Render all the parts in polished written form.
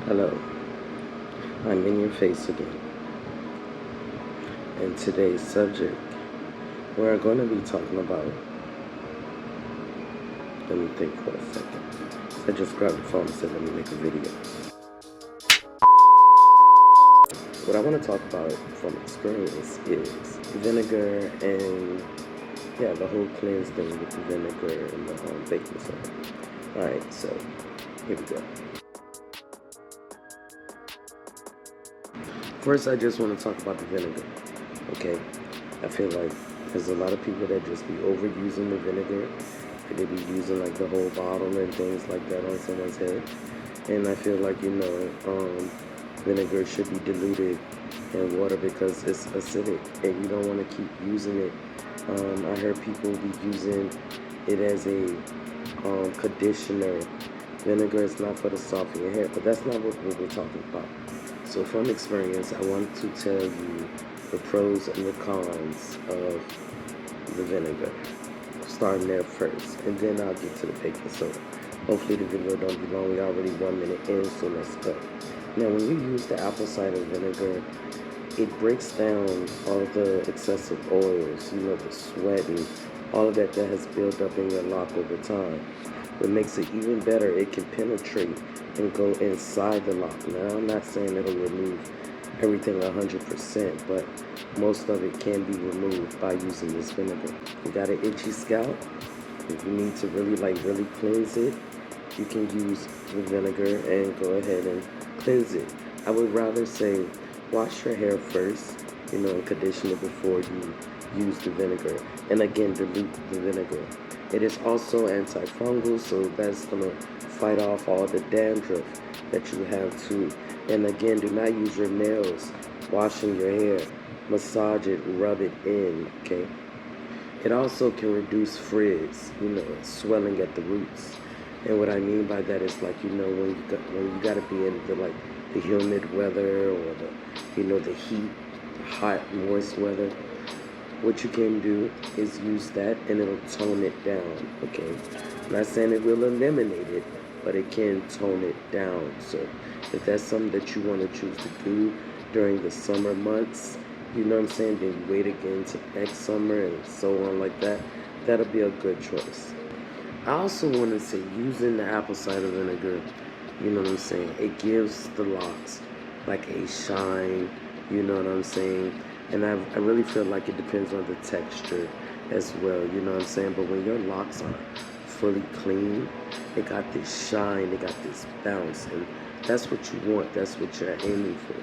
Hello, I'm in your face again. And today's subject, we're going to be talking about, let me think for a second. I just grabbed the phone and said, let me make a video. What I want to talk about from experience is vinegar and, the whole cleanse thing with the vinegar and the baking soda. Alright, so here we go. First, I just want to talk about the vinegar, okay? I feel like there's a lot of people that just be overusing the vinegar. They be using like the whole bottle and things like that on someone's head. And I feel like, vinegar should be diluted in water because it's acidic and you don't want to keep using it. I heard people be using it as a conditioner. Vinegar is not for the soft in your hair, but that's not what we're talking about. So from experience, I want to tell you the pros and the cons of the vinegar. Starting there first, and then I'll get to the baking soda. Hopefully the video don't be long. We're already 1 minute in, so let's go. Now when you use the apple cider vinegar, it breaks down all the excessive oils, the sweat and all of that has built up in your lock over time. What makes it even better, it can penetrate and go inside the lock. Now I'm not saying it'll remove everything 100%, but most of it can be removed by using this vinegar. You got an itchy scalp, if you need to really cleanse it, you can use the vinegar and go ahead and cleanse it. I would rather say wash your hair first, and condition it before you use the vinegar. And again, dilute the vinegar. It is also antifungal, so that's going to fight off all the dandruff that you have too. And again, do not use your nails washing your hair. Massage it, rub it in, okay? It also can reduce frizz, swelling at the roots. And what I mean by that is like, when you got to be in the humid weather or the heat, the hot, moist weather, what you can do is use that and it'll tone it down, okay? I'm not saying it will eliminate it, but it can tone it down. So if that's something that you want to choose to do during the summer months, then you wait again to next summer and so on like that, that'll be a good choice. I also want to say using the apple cider vinegar, it gives the locks like a shine, and I really feel like it depends on the texture as well, but when your locks are fully clean, they got this shine, they got this bounce, and that's what you want, that's what you're aiming for.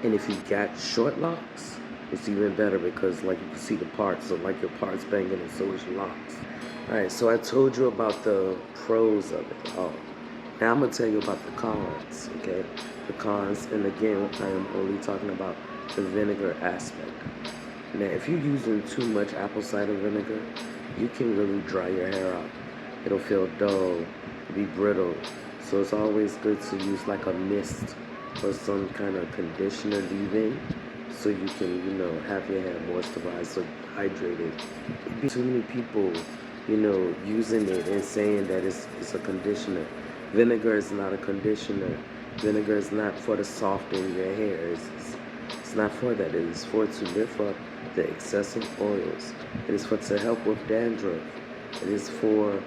And if you got short locks, it's even better because like you can see the parts, so like your parts banging and so is your locks. Alright, so I told you about the pros of it all. Now I'm going to tell you about the cons, okay? The cons, and again, I am only talking about the vinegar aspect. Now, if you're using too much apple cider vinegar, you can really dry your hair out. It'll feel dull, be brittle. So it's always good to use like a mist or some kind of conditioner leave-in so you can, have your hair moisturized, so hydrated. Too many people, using it and saying that it's a conditioner. Vinegar is not a conditioner. Vinegar is not for the softening your hair. It's not for that. It is for to lift up the excessive oils. It is for to help with dandruff. It is for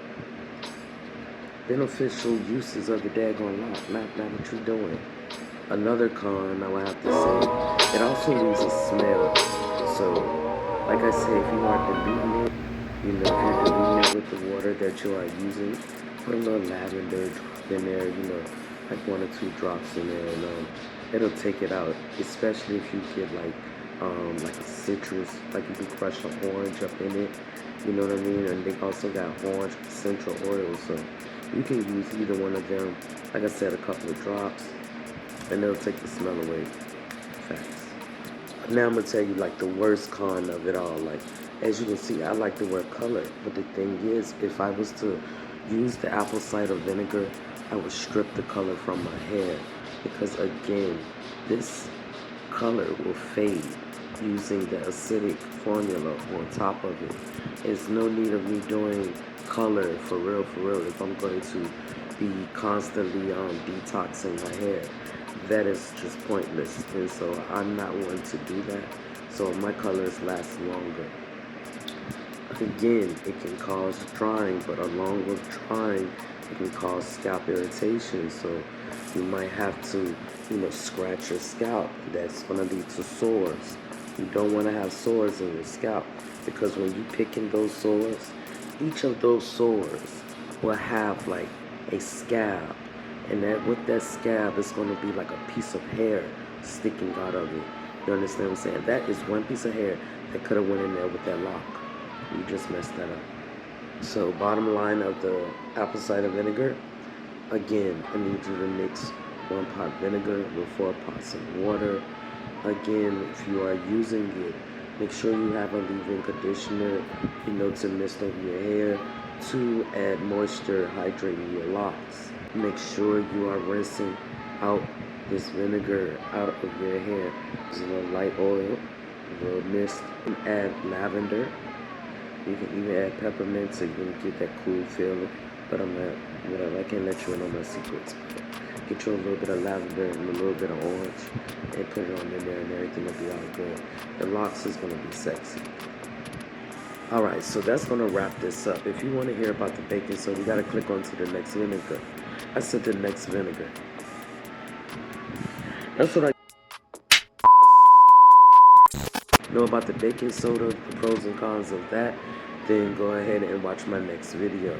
beneficial uses of the daggone lock, not what you're doing. Another con I would have to say, it also leaves a smell. So, like I said, if you are diluting it, if you're diluting it with the water that you are using, put a little lavender drop in there, like 1 or 2 drops in there, and it'll take it out. Especially if you get like a citrus, like you can crush an orange up in it, you know what I mean? And they also got orange essential oils, so you can use either one of them. Like I said, a couple of drops, and it'll take the smell away fast. Now I'm gonna tell you like the worst con of it all. Like, as you can see, I like to wear color, but the thing is, if I was to use the apple cider vinegar, I would strip the color from my hair, because again, this color will fade using the acidic formula on top of it. There's no need of me doing color for real if I'm going to be constantly detoxing my hair. That is just pointless, and so I'm not one to do that. So my colors last longer. Again, it can cause drying, but along with drying, it can cause scalp irritation. So you might have to, scratch your scalp. That's going to lead to sores. You don't want to have sores in your scalp, because when you pick in those sores, each of those sores will have like a scab, and that with that scab, it's going to be like a piece of hair sticking out of it. You understand what I'm saying? That is one piece of hair that could have went in there with that lock. You just messed that up. So bottom line of the apple cider vinegar, again, I need you to mix 1 pot vinegar with 4 pots of water. Again, if you are using it, make sure you have a leave-in conditioner, to mist over your hair, to add moisture, hydrating your locks. Make sure you are rinsing out this vinegar out of your hair. There's a little light oil, a little mist, and add lavender. You can even add peppermint so you can get that cool feeling. But I'm not, whatever, I can't let you in on my secrets. Get you a little bit of lavender and a little bit of orange and put it on in there, and everything will be all good. The locks is going to be sexy. Alright, so that's going to wrap this up. If you want to hear about the baking soda, you got to click onto the next vinegar. I said the next vinegar. That's what I know about the baking soda, the pros and cons of that. Then go ahead and watch my next video.